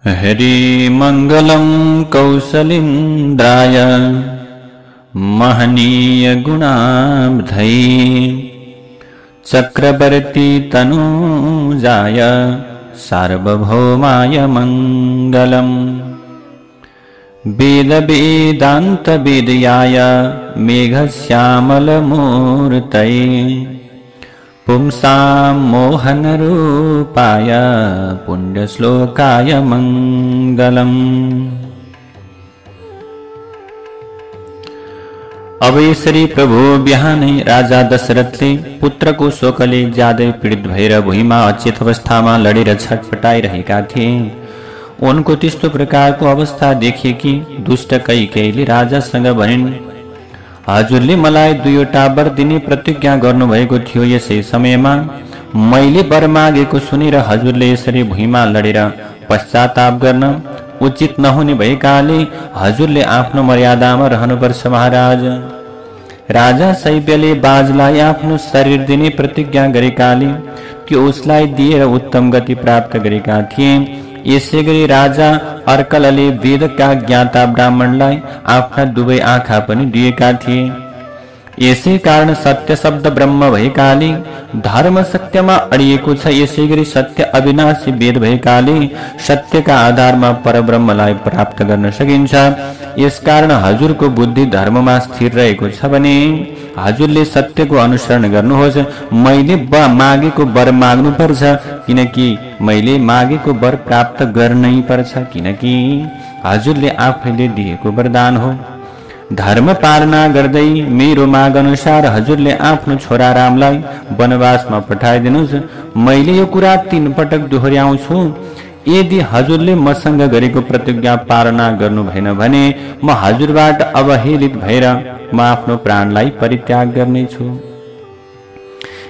हरिमंगलं कौसलेन्द्राय महनीय गुणाब्धये चक्रवर्ती तनूजाय सार्वभौमाय मंगलम्। वेद वेदांत वेदयाय मेघश्यामलमूर्तये पुंसां मोहनरूपाय पुण्यश्लोकाय मंगलम्। अब यसरी प्रभु बिहानै राजा दशरथले पुत्रको शोकले ज्यादै पीडित भएर भुइँमा अचेत अवस्थामा लडेर छटपटाइरहेका थिए। उनको त्यस्तो प्रकारको अवस्था देखेकी दुष्ट कैकेयीले राजासँग भनिन्, हजुरले मलाई 2वटा वर दिने प्रतिज्ञा गर्नुभएको थियो। यसै समयमा मैले वर मागेको सुनेर हजुरले यसरी भुइँमा लडेर पश्चाताप गर्न उचित नहुने भएकाले हजुरले आफ्नो मर्यादामा रहनुपर्छ महाराज। राजा शैब्यले बाजलाई आफ्नो शरीर दिने प्रतिज्ञा गरेकाले त्यो उसलाई दिएर उत्तम गति प्राप्त गरेका थिए। यसैगरी राजा अर्कलले वेदका ज्ञाता ब्राह्मणलाई आफ्ना दुवै आँखा पनि दिएका थिए। यसै कारण सत्य शब्द ब्रह्म भएकाले धर्म सत्यमा अडिएको छ। यसैगरी सत्य अविनाशी वेद भएकाले सत्यका आधारमा परब्रह्मलाई प्राप्त गर्न सकिन्छ। यसकारण हजुरको बुद्धि धर्ममा स्थिर रहेको छ भने हजुरले सत्यको अनुसरण गर्नुहोस्। मैले मागेको वर माग्नु पर्छ, किनकि मैले मागेको वर प्राप्त गर्नै पर्छ, किनकि हजुरले आफैले दिएको वरदान हो। धर्म पालना गर्दै मेरो माग अनुसार हजुरले आफ्नो छोरा रामलाई वनवासमा पठाइदिनुहोस्। मैले यो कुरा 3 पटक दोहोर्याउँछु। यदि हजुरले मसँग गरेको प्रतिज्ञा पालना गर्नु भएन भने म हजुरबाट अवहेलित भएर म आफ्नो प्राणलाई परित्याग गर्नेछु।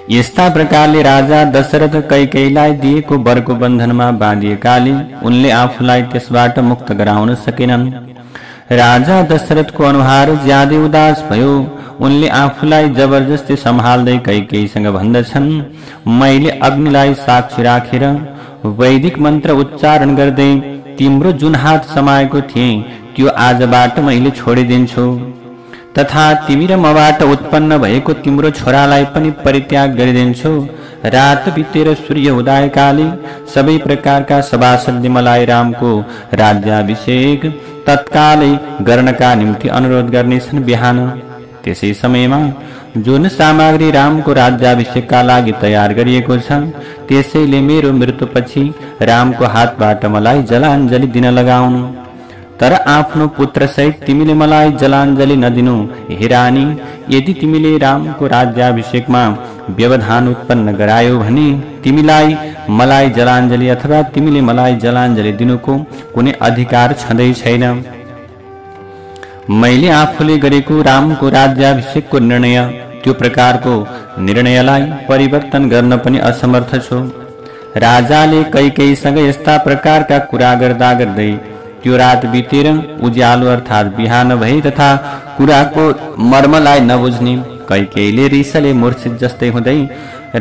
यस्ता प्रकारले राजा दशरथ कैकेयीलाई दिएको वरको बन्धनमा बाँधिएकाले उनले आफूलाई त्यसबाट मुक्त गराउन सकेनन्। राजा दशरथको अनुहार ज्यादै उदास भयो। उनले आफूलाई जबरजस्ती सम्हाल्दै कैकेयीसँग भन्दछन्, मैले अग्निलाई साक्षी राखेर वैदिक मन्त्र उच्चारण गर्दै तिम्रो जुन हात समाएको थिएँ त्यो आजबाट मैले छोडिदिन्छु, तथा तिमी र मबाट उत्पन्न भएको तिम्रो छोरालाई पनि परित्याग गरिदिन्छु। रात बितेर सूर्य उदयकाले सबै प्रकारका सभासदले मलाई रामको राज्याभिषेक तत्कालै गर्नका निम्ति अनुरोध गर्नेछन्। बिहान त्यसै समयमा जुन सामग्री रामको राज्याभिषेकका लागि तयार गरिएको छ त्यसैले मेरो मृत्युपछि रामको हातबाट मलाई जलाञ्जली दिन लगाउनु। तर आफ्नो पुत्र सहित तिमीले मलाई जलाञ्जली नदिनु। हे रानी, यदि तिमीले रामको राज्याभिषेकमा व्यवधान उत्पन्न गरायो भने तिमीलाई मलाई जलाञ्जली अथवा तिमीले मलाई जलाञ्जली दिनुको कुनै अधिकार छँदै छैन। मैले आफूले गरेको रामको राज्याभिषेकको निर्णय त्यो प्रकारको निर्णयलाई परिवर्तन गर्न पनि असमर्थ छु। राजाले कैकेयीसँग यस्ता प्रकारका कुरा गर्दा गर्दै त्यो रात बितेर उज्यालो अर्थात् बिहान भई तथा कुराको मर्मलाई नबुझ्ने कैकेयीले रिसले मूर्छित जस्तै हुँदै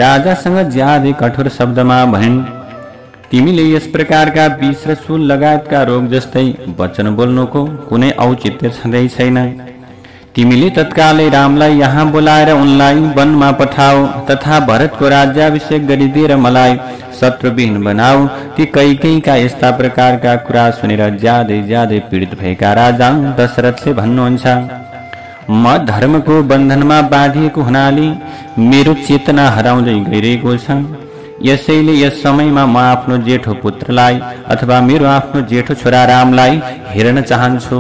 राजासँग ज्यादै कठोर शब्दमा भनिन्, तिमीले यस प्रकारका विष र शूल लगायतका रोग जस्तै वचन बोल्नुको कुनै औचित्य छँदै छैन। तिमीले तत्कालै रामलाई यहाँ बोलाएर उनलाई वनमा पठाऊ तथा भरतको राज्याभिषेक गरिदिएर मलाई शत्रुविहीन बनाऊ। ती कैकेयीका यस्ता प्रकारका कुरा सुनेर ज्यादै ज्यादै पीडित भएका राजा दशरथले भन्नुहुन्छ, म धर्मको बन्धनमा बाँधिएको हुनाले मेरो चेतना हराउँदै गइरहेको छ। यसैले यस समयमा म आफ्नो जेठो पुत्रलाई अथवा मेरो आफ्नो जेठो छोरा रामलाई हेर्न चाहन्छु।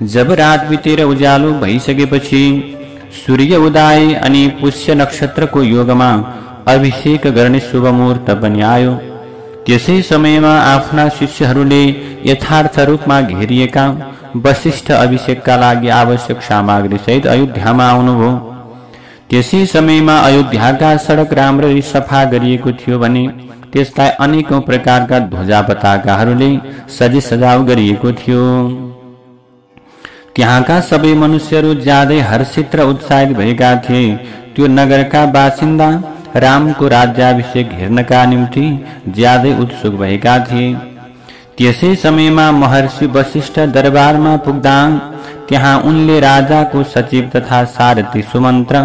जब रात बितेर उज्यालो भइसकेपछि सूर्य उदय अनि पुष्य नक्षत्रको योगमा अभिषेक गर्ने शुभ मुहूर्त पनि आयो। त्यसै समयमा आफ्ना शिष्यहरूले यथार्थ रूपमा घेरिएका वशिष्ठ अभिषेकका लागि आवश्यक सामग्री सहित अयोध्यामा आउनुभयो। त्यसै समयमा अयोध्याका सडक राम्ररी सफा गरिएको थियो भने त्यसलाई अनेकौं प्रकारका ध्वजा पताकाहरूले सजी सजाउ गरिएको थियो। त्यहाँका सबै मनुष्यहरू ज्यादै हर्षित र उत्साहित भएका थिए। त्यो नगरका बासिन्दा रामको राज्याभिषेक हेर्नका निम्ति ज्यादै उत्सुक भएका थिए। त्यसै समयमा महर्षि वशिष्ठ दरबारमा पुग्दा त्यहाँ उनले राजाको सचिव तथा सारथी सुमन्त्र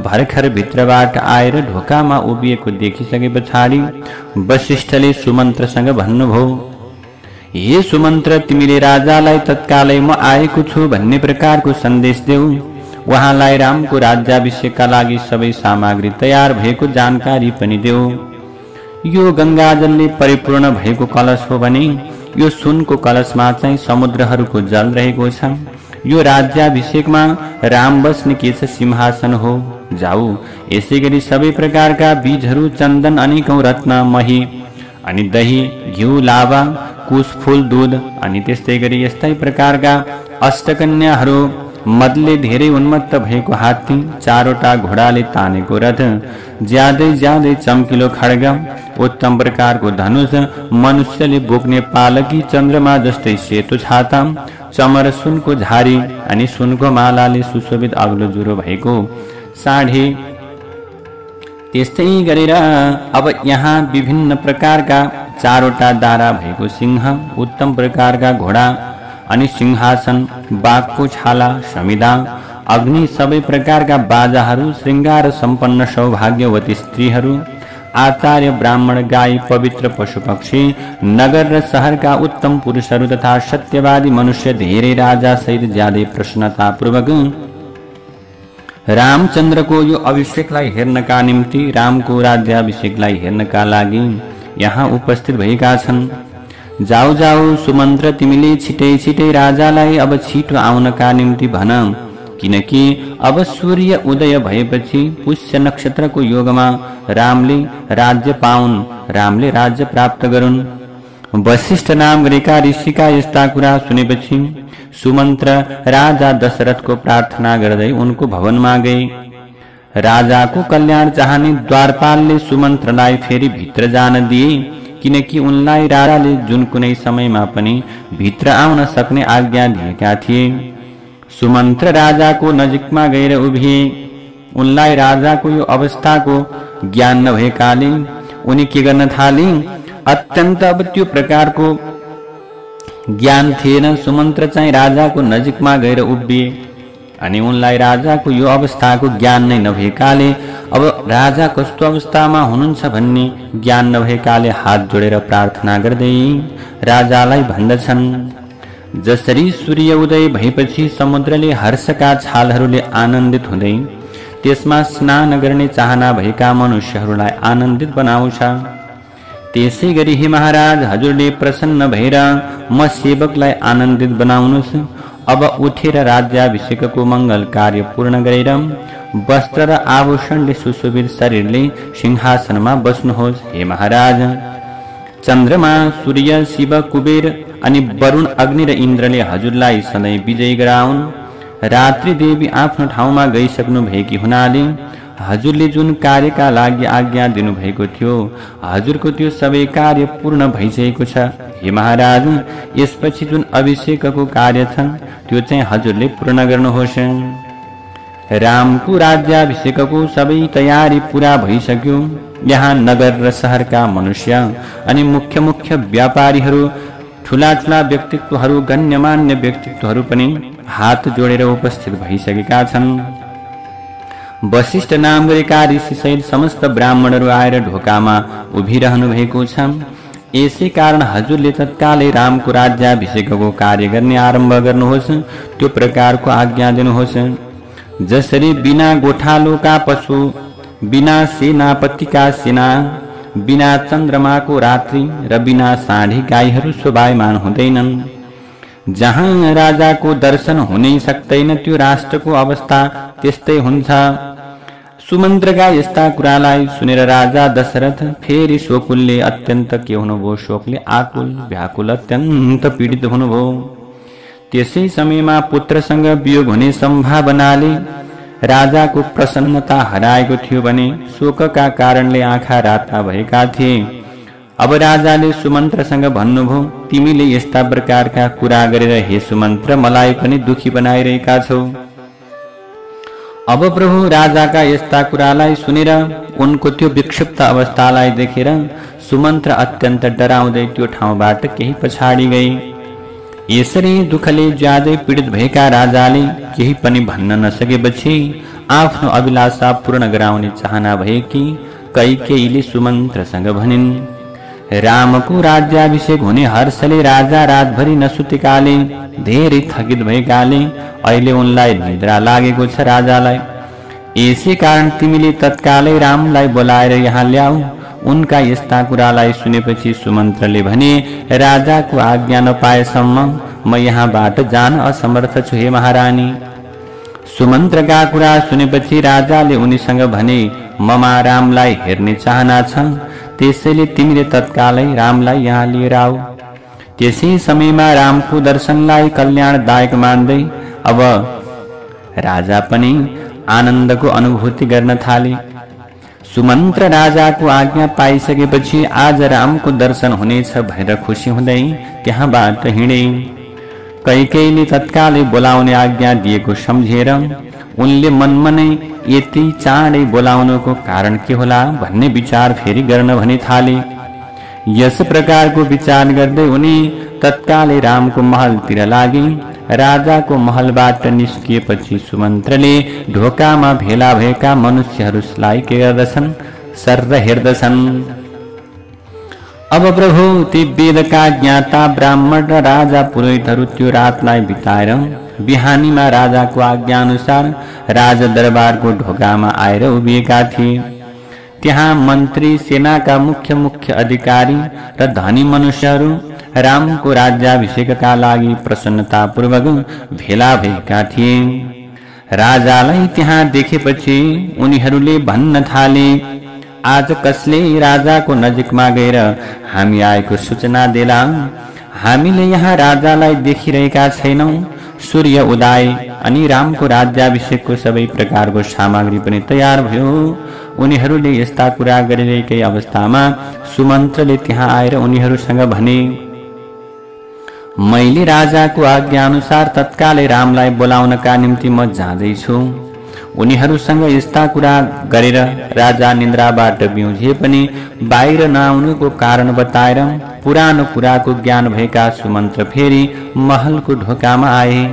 भर्खर भित्रबाट आएर ढोकामा उभिएको देखिसके पछाडि वशिष्ठले सुमन्त्रसँग भन्नुभयो, हे सुमन्त्र, तिमीले राजालाई तत्कालै म आएको छु भन्ने प्रकारको सन्देश देऊ। उहाँलाई रामको राज्याभिषेकका लागि सबै सामग्री तयार भएको जानकारी पनि देऊ। यो गंगाजलले परिपूर्ण भएको कलश हो भने यो सुनको कलशमा चाहिँ समुद्रहरूको जल रहेको छ। यो राज्याभिषेकमा राम बस्ने के छ सिंहासन हो। जाऊ, यसैगरी सबै प्रकारका बीजहरू, चन्दन, अनेकौं रत्न, मही अनि दही, घिउ, लावा, कुश, फूल, दूध अनि त्यस्तै गरी यस्तै प्रकारका अष्टकन्याहरू, मदले धेरै उन्मत्त भएको हात्ती, 4वटा घोडाले तानेको रथ, ज्यादै ज्यादै चम्किलो खड्ग, उत्तम प्रकारको धनुष, मनुष्यले बोक्ने पालकी, चन्द्रमा जस्तै सेतो छाता, चमर सुनको झारी अनि सुनको मालाले सुशोभित अग्लो जुरो भएको साढे। त्यस्तै गरेर अब यहाँ विभिन्न प्रकारका 4वटा दारा भएको सिंह, उत्तम प्रकारका घोडा अनि सिंहासन, बाघको छाला, समिधा, अग्नि, सबै प्रकारका बाजाहरू, श्रृंगार सम्पन्न सौभाग्यवती स्त्रीहरू, आचार्य, ब्राह्मण, गाई, पवित्र पशु पक्षी, नगर र शहरका उत्तम पुरुषहरू तथा सत्यवादी मनुष्य धेरै राजा सहित ज्यादै प्रसन्नतापूर्वक रामचन्द्रको यो अभिषेकलाई हेर्नका निम्ति, रामको राज्याभिषेकलाई हेर्नका लागि यहाँ उपस्थित भएका छन्। जाऊ जाऊ सुमन्त्र, तिमीले छिटै छिटै राजालाई अब छिटो आउनका निम्ति भन, किनकि अब सूर्य उदय भएपछि पुष्य नक्षत्रको योगमा रामले राज्य पाउन्, रामले राज्य प्राप्त गरून्। वशिष्ठ नाम गरेका ऋषिका यस्ता कुरा सुनेपछि सुमन्त्र राजा दशरथको प्रार्थना गर्दै उनको भवनमा गए। राजाको कल्याण चाहने द्वारपालले सुमन्त्रलाई फेरि भित्र जान दिए, किनकि उनलाई राजाले जुन कुनै समयमा पनि भित्र आउन सक्ने आज्ञा दिएका थिए। सुमन्त्र राजाको नजिकमा गएर उभिए। उनलाई राजाको यो अवस्थाको ज्ञान नभएकाले उनी के गर्न थाले, अत्यन्त अब त्यो प्रकारको ज्ञान थिएन। सुमन्त्र चाहिँ राजाको नजिकमा गएर उभिए अनि उनलाई राजाको यो अवस्थाको ज्ञान नै नभएकाले, अब राजा कस्तो अवस्थामा हुनुहुन्छ भन्ने ज्ञान नभएकाले हात जोडेर प्रार्थना गर्दै राजालाई भन्दछन्, जसरी सूर्य उदय भएपछि समुद्रले हर्षका छालहरूले आनन्दित हुँदै त्यसमा स्नान गर्ने चाहना भएका मनुष्यहरूलाई आनन्दित बनाउँछ, त्यसै गरी हे महाराज, हजुरले प्रसन्न भएर म सेवकलाई आनन्दित बनाउनुहोस्। अब उठेर राज्याभिषेकको मङ्गल कार्य पूर्ण गरेर वस्त्र र आभूषणले सुशोभित शरीरले सिंहासनमा बस्नुहोस्। हे महाराज, चन्द्रमा, सूर्य, शिव, कुबेर अनि वरुण, अग्नि र इन्द्रले हजुरलाई सधैँ विजयी गराउन्। रात्रि देवी आफ्नो ठाउँमा गइसक्नु भएकी हुनाले हजुरले जुन कार्यका लागि आज्ञा दिनुभएको थियो, हजुरको त्यो सबै कार्य पूर्ण भइसकेको छ। हे महाराज, यसपछि जुन अभिषेकको कार्य छ त्यो चाहिँ हजुरले पूर्ण गर्नुहोस्। रामको राज्याभिषेकको सबै तयारी पूरा भइसक्यो। यहाँ नगर र शहरका मनुष्य अनि मुख्य मुख्य व्यापारीहरू, ठुला ठुला व्यक्तित्वहरू, गण्यमान्य व्यक्तित्वहरू पनि हात जोडेर उपस्थित भइसकेका छन्। वशिष्ठ नाम गरेका ऋषि सहित समस्त ब्राह्मणहरू आएर ढोकामा उभिरहनु भएको छ। यसै कारण हजुरले तत्कालै रामको राज्याभिषेकको कार्य गर्ने आरम्भ गर्नुहोस्, त्यो प्रकारको आज्ञा दिनुहोस्। जसरी बिना गोठालोका पशु, बिना सेनापतिका सेना, बिना चन्द्रमाको रात्रि र बिना साँढे गाईहरू शोभायमान हुँदैनन्, जहाँ राजाको दर्शन हुनै सक्दैन त्यो राष्ट्रको अवस्था त्यस्तै हुन्छ। सुमन्त्रका यस्ता कुरालाई सुनेर राजा दशरथ फेरि शोकुलले अत्यन्त के हुनुभयो, शोकले आकुल व्याकुल अत्यन्त पीडित हुनुभयो। त्यसै समयमा पुत्रसँग वियोग हुने सम्भावनाले राजाको प्रसन्नता हराएको थियो भने शोकका कारणले आँखा राता भएका थिए। अब राजाले सुमन्त्रसँग भन्नुभयो, तिमीले यस्ता प्रकारका कुरा गरेर हे सुमन्त्र मलाई पनि दुखी बनाइरहेका छौ। अब प्रभु राजाका यस्ता कुरालाई सुनेर उनको त्यो विक्षिप्त अवस्थालाई देखेर सुमन्त्र अत्यन्त डराउँदै त्यो ठाउँबाट केही पछाडि गए। यसरी दुःखले ज्यादै पीडित भएका राजाले केही पनि भन्न नसकेपछि आफ्नो अभिलाषा पूर्ण गराउने चाहना भएकी कैकेयीले सुमन्त्रसँग भनिन्, रामको राज्याभिषेक हुने हर्षले राजा रातभरि नसुतेकाले धेरै थकित भएकाले अहिले उनलाई निद्रा लागेको छ राजालाई। यसै कारण तिमीले तत्कालै रामलाई बोलाएर यहाँ ल्याऊ। उनका यस्ता कुरालाई सुनेपछि सुमन्त्रले भने, राजाको आज्ञा नपाएसम्म म यहाँबाट जान असमर्थ छु हे महारानी। सुमन्त्रका कुरा सुनेपछि राजाले उनीसँग भने, ममा रामलाई हेर्ने चाहना छ, त्यसैले तिमीले तत्कालै रामलाई यहाँ लिएर आऊ। त्यसै समयमा रामको दर्शनलाई कल्याणदायक मान्दै अब राजा पनि आनन्दको अनुभूति गर्न थाले। सुमन्त्र राजाको आज्ञा पाइसकेपछि आज रामको दर्शन हुनेछ भनेर खुसी हुँदै त्यहाँबाट हिँडे। कैकेयीले तत्कालै बोलाउने आज्ञा दिएको सम्झेर उनले मनमा नै यति चाँडै बोलाउनुको कारण के होला भन्ने विचार फेरि गर्न भनी थाले। यस प्रकारको विचार गर्दै उनी तत्कालै रामको महलतिर लागे। राजाको महलबाट निस्किएपछि सुमन्त्रले ढोकामा भेला भएका मनुष्यहरूलाई के गर्दछन्, सर्र हेर्दछन्। अब प्रभु ती वेदका ज्ञाता ब्राह्मण र राजा पुरोहितहरू त्यो रातलाई बिताएर बिहानीमा राजाको आज्ञा अनुसार राजदरबारको ढोकामा आएर उभिएका थिए। त्यहाँ मन्त्री, सेनाका मुख्य मुख्य अधिकारी र धनी मनुष्यहरू रामको राज्याभिषेकका लागि प्रसन्नतापूर्वक भेला भएका थिए। राजालाई त्यहाँ देखेपछि उनीहरूले भन्न थाले, आज कसले राजाको नजिकमा गएर हामी आएको सूचना देला। हामीले यहाँ राजालाई देखिरहेका छैनौं। सूर्य उदय अनि रामको राज्याभिषेकको सबै प्रकारको सामग्री पनि तयार भयो। उनीहरूले यस्ता कुरा गरिरहेकै अवस्थामा सुमन्त्रले त्यहाँ आएर उनीहरूसँग भने, मैले राजाको आज्ञा अनुसार तत्कालै रामलाई बोलाउनका निम्ति म जाँदैछु। उनीहरूसँग यस्ता कुरा गरेर राजा निन्द्राबाट बिउझे पनि बाहिर नआउनुको कारण बताएर पुरानो कुराको ज्ञान भएका सुमन्त्र फेरि महलको ढोकामा आए।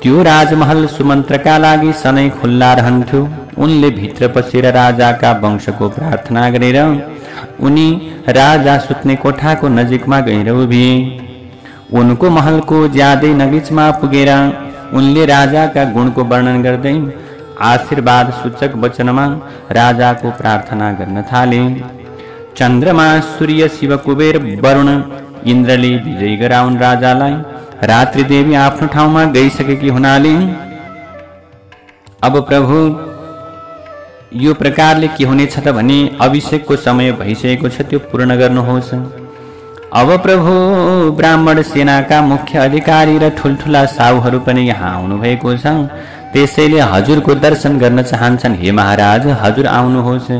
त्यो राजमहल सुमन्त्रका लागि सधैँ खुल्ला रहन्थ्यो। उनले भित्र पसेर राजाका वंशको प्रार्थना गरेर उनी राजा सुत्ने कोठाको नजिकमा गएर उभिए। उनको महलको ज्यादै नजिकमा पुगेर उनले राजाका गुणको वर्णन गर्दै आशीर्वाद सूचक वचनमा राजाको प्रार्थना गर्न थाले। चन्द्रमा, सूर्य, शिव, कुबेर, वरुण, इन्द्रले विजय गराउन् राजालाई। रात्रि देवी आफ्नो ठाउँमा गइसकेकी हुनाले अब प्रभु यो प्रकारले के हुनेछ त भने अभिषेकको समय भइसकेको छ, त्यो पूर्ण गर्नुहोस्। अब प्रभु ब्राह्मण सेनाका मुख्य अधिकारी र ठुल्ठुला साहुहरू पनि यहाँ आउनु भएको छ। त्यसैले हजुरको दर्शन गर्न चाहन्छन्। हे महाराज, हजुर आउनुहोस्।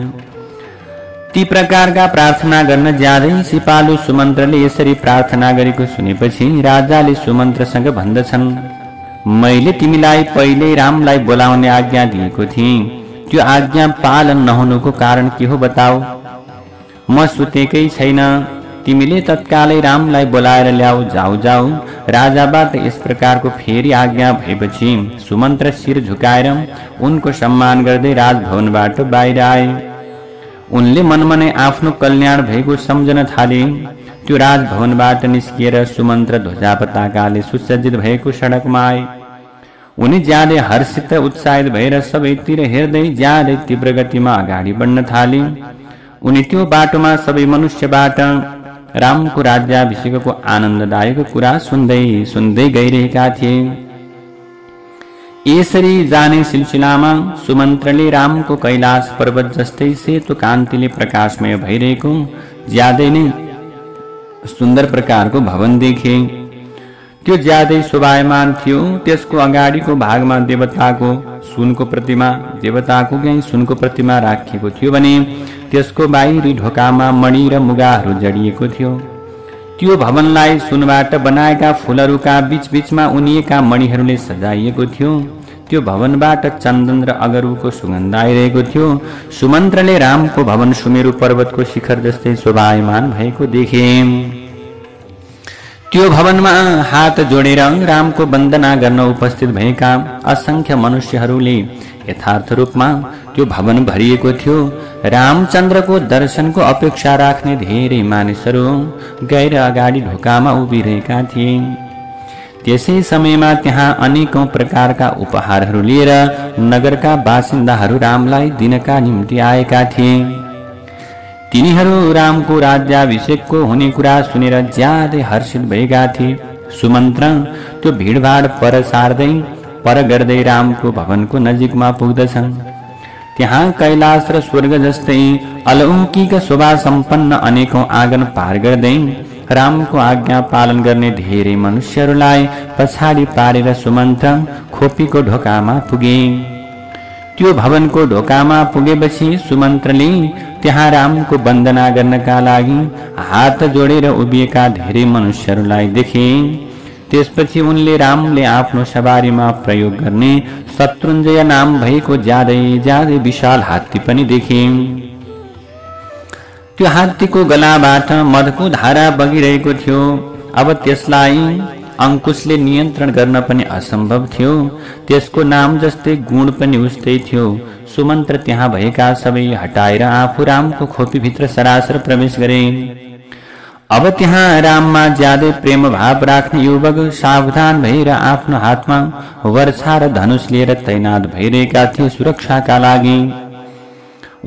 ती प्रकारका प्रार्थना गर्न जाँदै सिपालु सुमन्त्रले यसरी प्रार्थना गरेको सुनेपछि राजाले सुमन्त्रसँग भन्दछन्, मैले तिमीलाई पहिले रामलाई बोलाउने आज्ञा दिएको थिएँ। त्यो आज्ञा पालन नहुनुको कारण के हो बताऊ। म सुतेकै छैन। तिमीले तत्कालै रामलाई बोलाएर ल्याऊ। जाऊ जाऊ। राजाबाट यस प्रकारको फेरि आज्ञा भएपछि सुमन्त्र शिर झुकाएर उनको सम्मान गर्दै राजभवनबाट बाहिर आए। उनले मनमा नै आफ्नो कल्याण भएको सम्झन थाले। त्यो राजभवनबाट निस्किएर सुमन्त्र ध्वजा पताकाले सुसज्जित भएको सडकमा आए। उनी ज्यादै हर्षित उत्साहित भएर सबैतिर हेर्दै ज्यादै तीव्र गतिमा अगाडि बढ्न थाले। उनी त्यो बाटोमा सबै मनुष्यबाट रामको राज्याभिषेकको आनन्ददायक कुरा सुन्दै सुन्दै गइरहेका थिए। यसरी जाने सिलसिलामा सुमन्त्रले रामको कैलाश पर्वत जस्तै सेतो कान्तिले प्रकाशमय भइरहेको ज्यादै नै सुन्दर प्रकारको भवन देखे। त्यो ज्यादै शोभायमान थियो। त्यसको अगाडिको भागमा देवताको सुनको प्रतिमा राखिएको थियो भने त्यसको बाहिरी ढोकामा मणि र मुगाहरू जडिएको थियो। त्यो भवनलाई सुनबाट बनाएका फूलहरूका बीचबीचमा उनिएका मणिहरूले सजाइएको थियो। त्यो भवनबाट चन्दन र अगरुको सुगन्ध आइरहेको थियो। सुमन्त्रले रामको भवन सुमेरु पर्वतको शिखर जस्तै शोभायमान भएको देखे। त्यो भवनमा हात जोडेर रामको वन्दना गर्न उपस्थित भएका असंख्य मनुष्यहरूले यथार्थ रूपमा त्यो भवन भरिएको थियो। रामचन्द्रको दर्शनको अपेक्षा राख्ने धेरै मानिसहरू गएर अगाडि ढोकामा उभिरहेका थिए। त्यसै समयमा त्यहाँ अनेकौं प्रकारका उपहारहरू लिएर नगरका बासिन्दाहरू रामलाई दिनका निम्ति आएका थिए। तिनीहरू रामको राज्याभिषेकको हुने कुरा सुनेर ज्यादै हर्षित भएका थिए। सुमन्त्र त्यो भिडभाड पर सार्दै पर गर्दै रामको भवनको नजिकमा पुग्दछन्। त्यहाँ कैलाश र स्वर्ग जस्तै अलौकिक शोभा सम्पन्न अनेकौं आँगन पार गर्दै रामको आज्ञा पालन गर्ने धेरै मनुष्यहरूलाई पछाडि पारेर सुमन्त्र खोपीको ढोकामा पुगे। त्यो भवनको ढोकामा पुगेपछि सुमन्त्रले त्यहाँ रामको वन्दना गर्नका लागि हात जोडेर उभिएका धेरै मनुष्यहरूलाई देखे। त्यसपछि उनले रामले आफ्नो सवारीमा प्रयोग गर्ने शत्रुञ्जय नाम भएको ज्यादै विशाल हात्ती पनि देखे। त्यो हात्तीको गलाबाट मधको धारा बगिरहेको थियो। अब त्यसलाई अंकुशले नियन्त्रण गर्न पनि असम्भव थियो। त्यसको नाम जस्तै गुण पनि उस्तै थियो। सुमन्त्र त्यहाँ भएका सबै हटाएर आफू रामको खोपीभित्र सरासर प्रवेश गरे। अब त्यहाँ राममा ज्यादै प्रेम भाव राख्ने युवक सावधान भएर आफ्नो हातमा वर्षा र धनुष लिएर तैनात भइरहेका थिए सुरक्षाका लागि।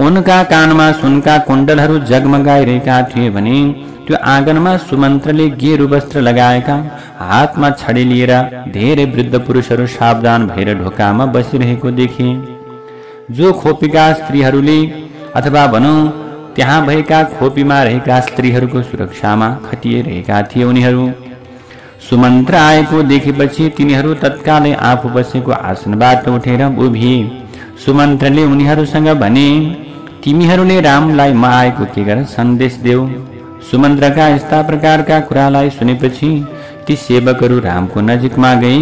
उनका कानमा सुनका कुण्डलहरू जगमगाइरहेका थिए भने त्यो आँगनमा सुमन्त्रले गेरु वस्त्र लगाएका हातमा छडी लिएर धेरै वृद्ध पुरुषहरू सावधान भएर ढोकामा बसिरहेको देखे। जो खोपीका स्त्रीहरूले अथवा भनौं त्यहाँ भएका खोपीमा रहेका स्त्रीहरूको सुरक्षामा खटिएरहेका थिए। उनीहरू सुमन्त्र आएको देखेपछि तिनीहरू तत्कालै आफू बसेको आसनबाट उठेर उभिए। सुमन्त्रले उनीहरूसँग भने, तिमीहरूले रामलाई म आएको के गरेर सन्देश देऊ। सुमन्त्रका यस्ता प्रकारका कुरालाई सुनेपछि ती सेवकहरू रामको नजिकमा गए।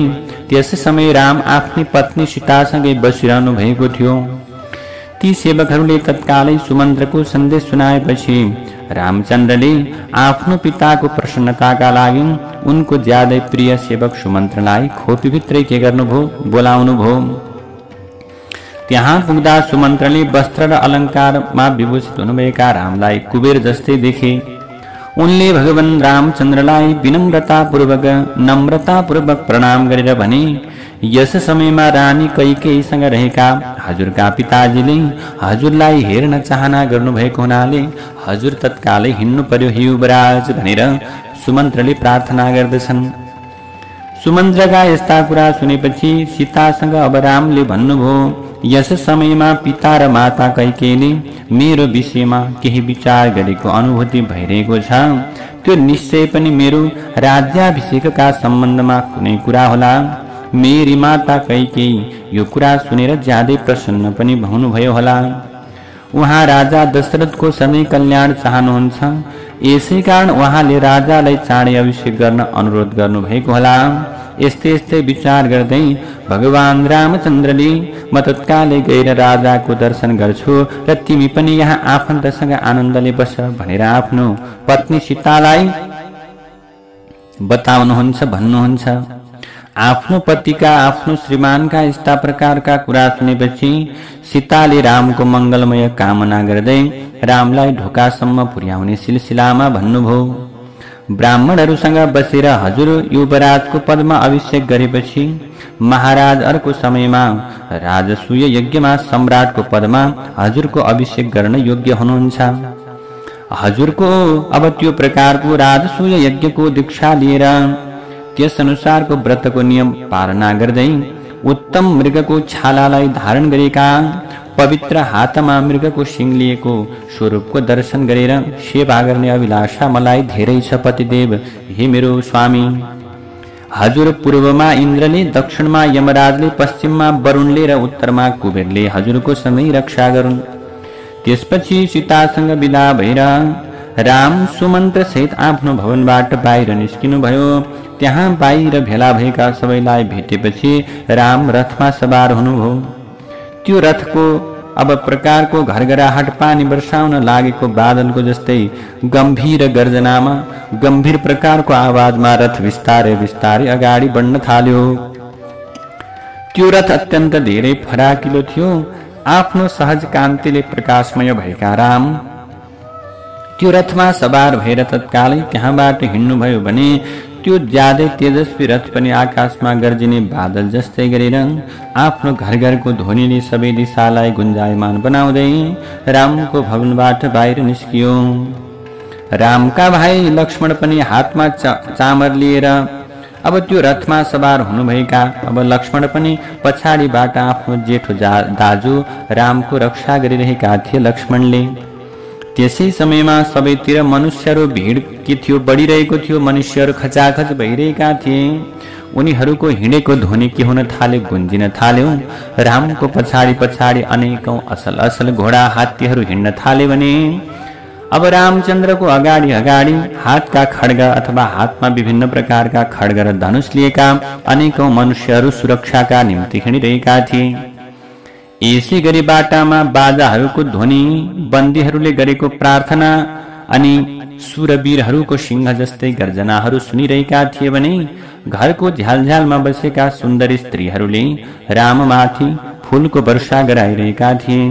त्यस समय राम आफ्नी पत्नी सीतासँगै बसिरहनु भएको थियो। ती सेवकहरूले तत्कालै सुमन्त्रको सन्देश सुनाएपछि रामचन्द्रले आफ्नो पिताको प्रसन्नताका लागि उनको ज्यादै प्रिय सेवक सुमन्त्रलाई खोपीभित्रै के गर्नुभयो, बोलाउनुभयो। त्यहाँ पुग्दा सुमन्त्रले वस्त्र र अलङ्कारमा विभूषित हुनुभएका रामलाई कुबेर जस्तै देखे। उनले भगवान रामचन्द्रलाई नम्रतापूर्वक प्रणाम गरेर भने, यस समयमा रानी कैकेयीसँग रहेका हजुरका पिताजीले हजुरलाई हेर्न चाहना गर्नुभएको हुनाले हजुर तत्कालै हिँड्नु पर्यो हे युवराज भनेर सुमन्त्रले प्रार्थना गर्दछन्। सुमन्त्रका यस्ता कुरा सुनेपछि सीतासँग अब रामले भन्नुभयो, यस समयमा पिता र माता कैकेयीले मेरो विषयमा केही विचार गरेको अनुभूति भइरहेको छ। त्यो निश्चय पनि मेरो राज्याभिषेकका सम्बन्धमा कुनै कुरा होला। मेरी माता कैकेयी यो कुरा सुनेर ज्यादै प्रसन्न पनि हुनुभयो होला। उहाँ राजा दशरथको सधैँ कल्याण चाहनुहुन्छ। यसै कारण उहाँले राजालाई चाँडै अभिषेक गर्न अनुरोध गर्नुभएको होला। यस्तै विचार गर्दै भगवान रामचन्द्रले म तत्कालै गएर राजाको दर्शन गर्छु र तिमी पनि यहाँ आफन्तसँग आनन्दले बस भनेर आफ्नो पत्नी सीतालाई बताउनुहुन्छ भन्नुहुन्छ। आफ्नो पतिका आफ्नो श्रीमानका यस्ता प्रकारका कुरा सुनेपछि सीताले रामको मंगलमय कामना गर्दै रामलाई ढोकासम्म पुर्याउने सिलसिलामा भन्नुभयो। ब्राह्मणहरूसँग बसेर हजुर युवराजको पदमा अभिषेक गरेपछि महाराज अर्को समयमा राजसूय यज्ञमा सम्राटको पदमा हजुरको अभिषेक गर्न योग्य हुनुहुन्छ। हजुरको अब त्यो प्रकारको राजसूय यज्ञको दीक्षा लिएर त्यस अनुसारको व्रतको नियम पालना गर्दै उत्तम मृगको छालालाई धारण गरेका पवित्र हातमा मृगको सिङ लिएको स्वरूपको दर्शन गरेर सेवा गर्ने अभिलाषा मलाई धेरै छ पतिदेव। हे मेरो स्वामी, हजुर पूर्वमा इन्द्रले, दक्षिणमा यमराजले, पश्चिममा वरुणले र उत्तरमा कुबेरले हजुरको सधैँ रक्षा गरून्। त्यसपछि सीतासँग विदा भएर राम सुमन्त्र सहित आफ्नो भवनबाट बाहिर निस्किनुभयो। त्यहाँ बाहिर भेला भएका सबैलाई भेटेपछि राम रथमा सवार हुनुभयो। त्यो रथको अब प्रकारको घरघराहट पानी वर्षाउन लागेको बादलको जस्तै गम्भीर गर्जनामा, गम्भीर प्रकारको आवाजमा रथ बिस्तारै बिस्तारै अगाडि बढ्न थाल्यो। त्यो रथ अत्यन्त धेरै फराकिलो थियो। आफ्नो सहज कान्तिले प्रकाशमय भएका राम त्यो रथमा सवार भएर तत्कालै त्यहाँबाट हिँड्नुभयो भने त्यो ज्यादै तेजस्वी रथ पनि आकाशमा गर्जिने बादल जस्तै गरेर आफ्नो घर घरको ध्वनिले सबै दिशालाई गुन्जायमान बनाउँदै रामको भवनबाट बाहिर निस्कियो। रामका भाइ लक्ष्मण पनि हातमा चामर लिएर अब त्यो रथमा सवार हुनुभएका अब लक्ष्मण पनि पछाडिबाट आफ्नो जेठो दाजु रामको रक्षा गरिरहेका थिए। लक्ष्मणले त्यसै समयमा सबैतिर मनुष्यहरू भिड के थियो बढिरहेको थियो। मनुष्यहरू खचाखच भइरहेका थिए। उनीहरूको हिँडेको ध्वनि के हुन थाल्यो, गुन्जिन थाल्यो। रामको पछाडि पछाडि अनेकौं असल असल घोडा हात्तीहरू हिँड्न थाले भने अब रामचन्द्रको अगाडि अगाडि हातका खड्ग अथवा हातमा विभिन्न प्रकारका खड्ग र धनुष लिएका अनेकौं मनुष्यहरू सुरक्षाका निम्ति हिँडिरहेका थिए। यसै गरी बाटामा बाजाहरूको ध्वनि, बन्दीहरूले गरेको प्रार्थना अनि सुरवीरहरूको सिंह जस्तै गर्जनाहरू सुनिरहेका थिए भने घरको झ्यालझ्यालमा बसेका सुन्दर स्त्रीहरूले राममाथि फूलको वर्षा गराइरहेका थिए।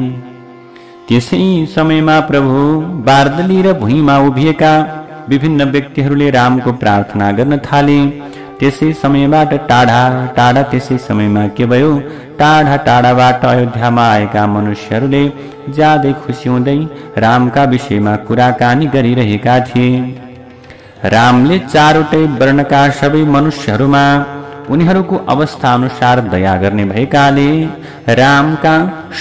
त्यसै समयमा प्रभु बार्दली र भुइँमा उभिएका विभिन्न व्यक्तिहरूले रामको प्रार्थना गर्न थाले। त्यसै समयबाट टाढा टाढा त्यसै समयमा के भयो, टाढा टाढाबाट अयोध्यामा आएका मनुष्यहरूले ज्यादै खुसी हुँदै रामका विषयमा कुराकानी गरिरहेका थिए। रामले चारवटै वर्णका सबै मनुष्यहरूमा उनीहरूको अवस्था अनुसार दया गर्ने भएकाले रामका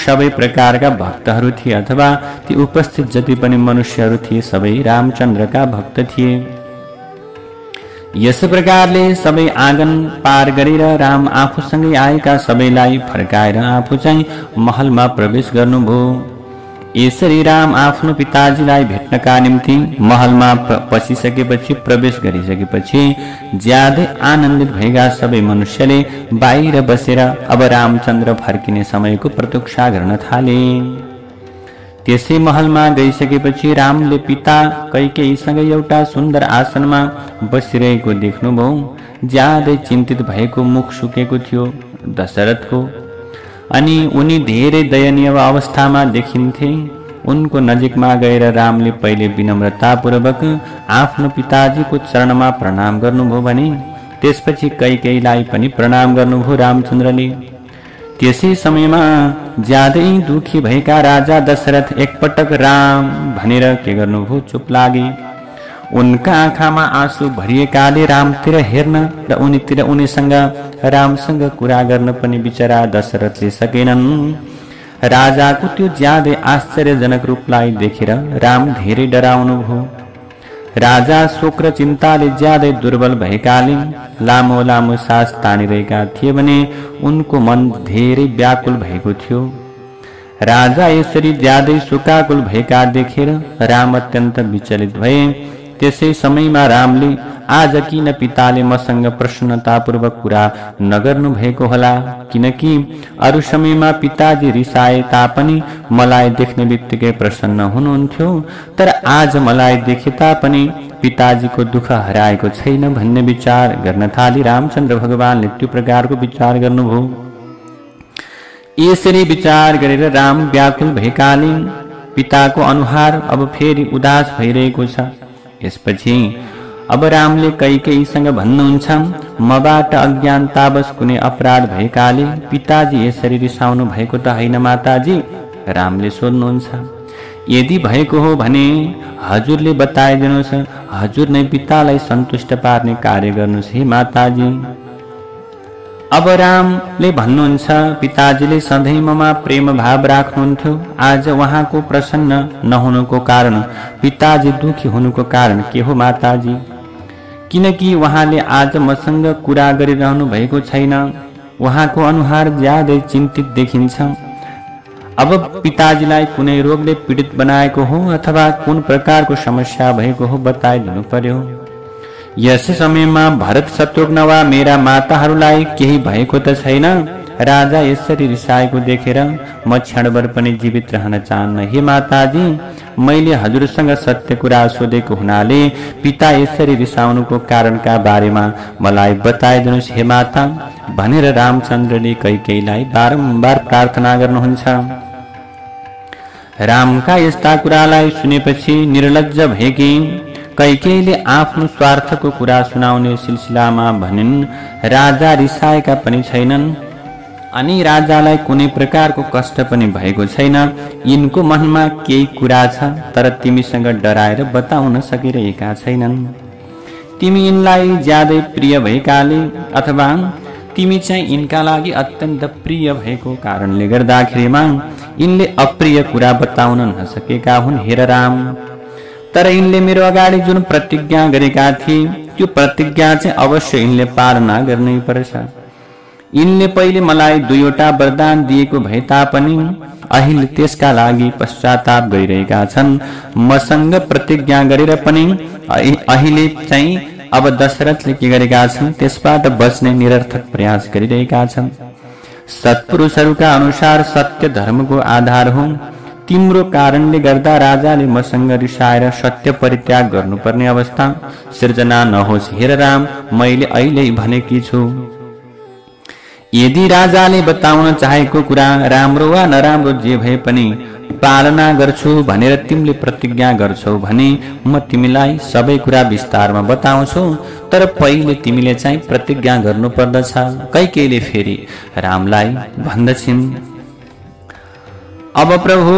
सबै प्रकारका भक्तहरू थिए अथवा ती उपस्थित जति पनि मनुष्यहरू थिए सबै रामचन्द्रका भक्त थिए। यस प्रकारले सबै आँगन पार गरेर राम आफूसँगै आएका सबैलाई फर्काएर आफू चाहिँ महलमा प्रवेश गर्नुभयो। यसरी राम आफ्नो पिताजीलाई भेट्नका निम्ति महलमा पसिसकेपछि, प्रवेश गरिसकेपछि ज्यादै आनन्दित भएका सबै मनुष्यले बाहिर बसेर अब रामचन्द्र फर्किने समयको प्रतीक्षा गर्न थाले। त्यसै महलमा गइसकेपछि रामले पिता कैकेयीसँग एउटा सुन्दर आसनमा बसिरहेको देख्नुभयो। ज्यादै चिन्तित भएको मुख सुकेको थियो दशरथको अनि उनी धेरै दयनीय अवस्थामा देखिन्थे। उनको नजिकमा गएर रामले पहिले विनम्रतापूर्वक आफ्नो पिताजीको चरणमा प्रणाम गर्नुभयो भने त्यसपछि कैकेयीलाई पनि प्रणाम गर्नुभयो रामचन्द्रले। त्यसै समयमा ज्यादै दुखी भएका राजा दशरथ एकपटक राम भनेर के गर्नुभयो, चुप लागे। उनका आँखामा आँसु भरिएकाले रामतिर हेर्न र उनीसँग रामसँग कुरा गर्न पनि बिचरा दशरथले सकेनन्। राजाको त्यो ज्यादै आश्चर्यजनक रूपलाई देखेर राम धेरै डराउनुभयो। राजा शोक र चिन्ताले ज्यादै दुर्बल भएकाले लामो लामो सास तानिरहेका थिए भने उनको मन धेरै व्याकुल भएको थियो। राजा यसरी ज्यादै शोकाकुल भएका देखेर राम अत्यन्त विचलित भए। त्यसै समयमा रामले आज किन पिताले मसँग प्रसन्नतापूर्वक कुरा नगर्नु भएको होला, किनकि अरू समयमा पिताजी रिसाए तापनि मलाई देख्ने बित्तिकै प्रसन्न हुनुहुन्थ्यो, तर आज मलाई देखे तापनि पिताजीको दुःख हराएको छैन भन्ने विचार गर्न थाली। रामचन्द्र भगवानले त्यो प्रकारको विचार गर्नुभयो। यसरी विचार गरेर राम व्याकुल भएकाले पिताको अनुहार अब फेरि उदास भइरहेको छ। यसपछि अब रामले कैकेयीसँग भन्नुहुन्छ, मबाट अज्ञानतावश कुनै अपराध भएकाले पिताजी यसरी रिसाउनु भएको त होइन माताजी? रामले सोध्नुहुन्छ। यदि भएको हो भने हजुरले बताइदिनुहोस्, हजुर नै पितालाई सन्तुष्ट पार्ने कार्य गर्नुहोस् हे माताजी। अब रामले भन्नुहुन्छ, पिताजीले सधैँ ममा प्रेम भाव राख्नुहुन्थ्यो। आज उहाँको प्रसन्न नहुनुको कारण, पिताजी दुखी हुनुको कारण के हो माताजी? किनकि उहाँले आज मसँग कुरा गरिरहनु भएको छैन। उहाँको अनुहार ज्यादै चिन्तित देखिन्छ। अब पिताजीलाई कुनै रोगले पीडित बनाएको हो अथवा कुन प्रकारको समस्या भएको हो बताइदिनु पर्यो। यस समयमा भरत शत्रुघ्न वा मेरा माताहरूलाई केही भएको त छैन? राजा यसरी रिसाएको देखेर म क्षणभर पनि जीवित रहन चाहन्न। हे माताजी, मैले हजुरसँग सत्य कुरा सोधेको हुनाले पिता यसरी रिसाउनुको कारणका बारेमा मलाई बताइदिनुहोस् हे माता भनेर रामचन्द्रले कैकेयीलाई बारम्बार प्रार्थना गर्नुहुन्छ। रामका यस्ता कुरालाई सुनेपछि निर्लज्ज भएकी कैकेयीले आफ्नो स्वार्थको कुरा सुनाउने सिलसिलामा भनिन्, राजा रिसाएका पनि छैनन् अनि राजालाई कुनै प्रकारको कष्ट पनि भएको छैन। यिनको मनमा केही कुरा छ तर तिमीसँग डराएर बताउन सकिरहेका छैनन्। तिमी यिनलाई ज्यादै प्रिय भएकाले अथवा तिमी चाहिँ यिनका लागि अत्यन्त प्रिय भएको कारणले गर्दाखेरिमा यिनले अप्रिय कुरा बताउन नसकेका हुन्। हेर राम, तर यिनले मेरो अगाडि जुन प्रतिज्ञा गरेका थिए त्यो प्रतिज्ञा चाहिँ अवश्य यिनले पालना गर्नै पर्छ। यिनले पहिले मलाई 2वटा वरदान दिएको भए तापनि अहिले त्यसका लागि पश्चाताप गरिरहेका छन्। मसँग प्रतिज्ञा गरेर पनि अहिले चाहिँ अब दशरथले के गरेका छन् त्यसबाट बच्ने निरर्थक प्रयास गरिरहेका छन्। सत्पुरुषहरूका अनुसार सत्य धर्मको आधार हो। तिम्रो कारणले गर्दा राजाले मसँग रिसाएर सत्य परित्याग गर्नुपर्ने अवस्था सिर्जना नहोस्। हेर राम, मैले अहिले भनेकी छु, यदि राजाले बताउन चाहेको कुरा राम्रो वा नराम्रो जे भए पनि पालना गर्छु भनेर तिमीले प्रतिज्ञा गर्छौ भने म तिमीलाई सबै कुरा विस्तारमा बताउँछु, तर पहिले तिमीले चाहिँ प्रतिज्ञा गर्नुपर्दछ। कैकेयीले फेरि रामलाई भन्दछिन्, अब प्रभु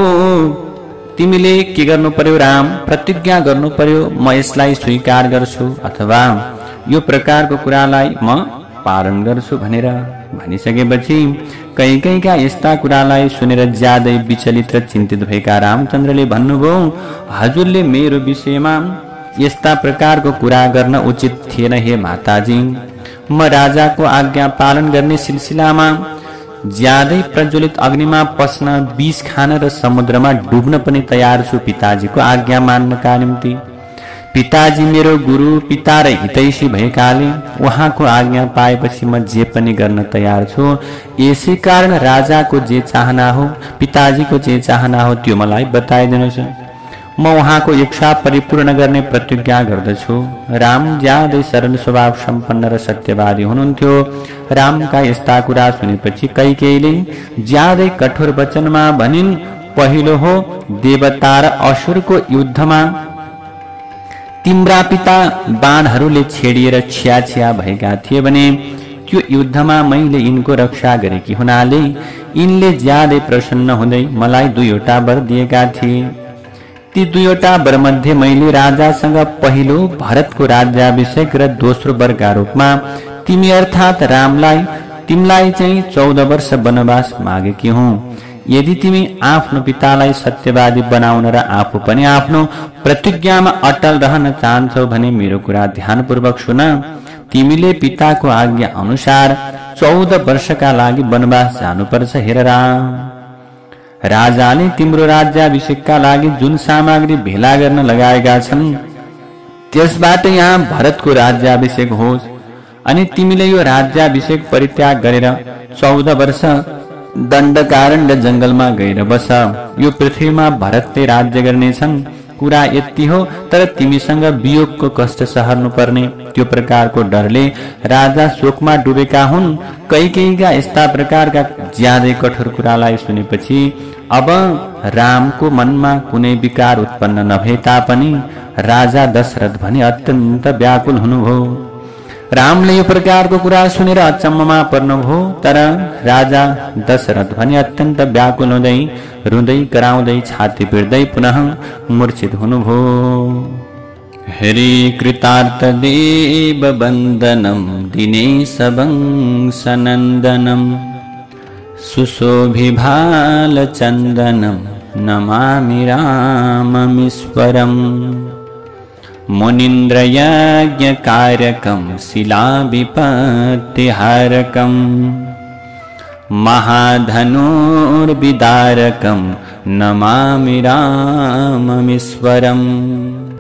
तिमीले के गर्नु पर्यो राम, प्रतिज्ञा गर्नु पर्यो। म यसलाई स्वीकार गर्छु अथवा यो प्रकारको कुरालाई म पालन गर्छु भनेर भनिसकेपछि कैकेयीका यस्ता कुरालाई सुनेर ज्यादै विचलित र चिन्तित भएका रामचन्द्रले भन्नुभयो, हजुरले मेरो विषयमा यस्ता प्रकारको कुरा गर्न उचित थिएन हे माताजी। म राजाको आज्ञा पालन गर्ने सिलसिलामा ज्यादै प्रज्वलित अग्निमा पस्न, विष खान र समुद्रमा डुब्न पनि तयार छु पिताजीको आज्ञा मान्नका निम्ति। पिताजी मेरो गुरु पिता र हितैषी भएकाले उहाँको आज्ञा पाएपछि म जे पनि गर्न तयार छु। यसै कारण राजाको जे चाहना हो, पिताजीको जे चाहना हो त्यो मलाई बताइदिनुहोस्। म उहाँको इच्छा परिपूर्ण गर्ने प्रतिज्ञा गर्दछु। राम ज्यादै सरल स्वभाव सम्पन्न र सत्यवादी हुनुहुन्थ्यो। रामका यस्ता कुरा सुनेपछि कैकेयीले ज्यादै कठोर वचनमा भनिन्, पहिलो हो देवता र असुरको युद्धमा तिम्रा पिता बाणहरूले छेडिएर छिया भएका थिए भने त्यो युद्धमा मैले यिनको रक्षा गरेकी हुनाले यिनले ज्यादै प्रसन्न हुँदै मलाई 2वटा वर दिएका थिए। ती 2वटा वर मध्ये मैले राजासँग पहिलो भरतको राज्याभिषेक र दोस्रो वरका रूपमा तिमी अर्थात रामलाई तिमीलाई चाहिँ 14 वर्ष वनवास मागेकी हुँ। यदि तिमी आफ्नो पितालाई सत्यवादी बनाउन र आफू पनि आफ्नो प्रतिज्ञामा अटल रहन चाहन्छौ भने मेरो कुरा ध्यानपूर्वक सुन। तिमीले पिताको आज्ञा अनुसार 14 वर्षका लागि वनवास जानुपर्छ। हेर राम, राजाले तिम्रो राज्याभिषेकका लागि जुन सामग्री भेला गर्न लगाएका छन् त्यसबाट यहाँ भरतको राज्याभिषेक होस् अनि तिमीले यो राज्याभिषेक परित्याग गरेर 14 वर्ष दण्डकारण्य जंगलमा गएर बस। यो पृथ्वीमा भरतले राज्य गर्नेछन् कुरा यति हो, तर तिमीसँग वियोगको कष्ट सहर्नु पर्ने त्यो प्रकारको डरले राजा शोकमा डुबेका हुन्। कैकेयीका यस्ता प्रकारका ज्यादै कठोर कुरालाई सुनेपछि अब रामको मनमा कुनै विकार उत्पन्न नभए तापनि राजा दशरथ भने अत्यन्त व्याकुल हुनुभयो। रामले यो प्रकारको कुरा सुनेर अचम्ममा पर्नुभयो, तर राजा दशरथ भने अत्यन्त व्याकुल हुँदै रुँदै कराउँदै छाती पिट्दै पुनः मूर्छित हुनुभयो। हरि कृतार्थ देव वन्दनं दिनेश वंशनन्दनं सुशोभिभाल चन्दनं नमामि राममीश्वरम्। मुनीन्द्रयज्ञकारकं शिलाविपत्तिहारकं महाधनुर्विदारकं नमामि राममीश्वरम्।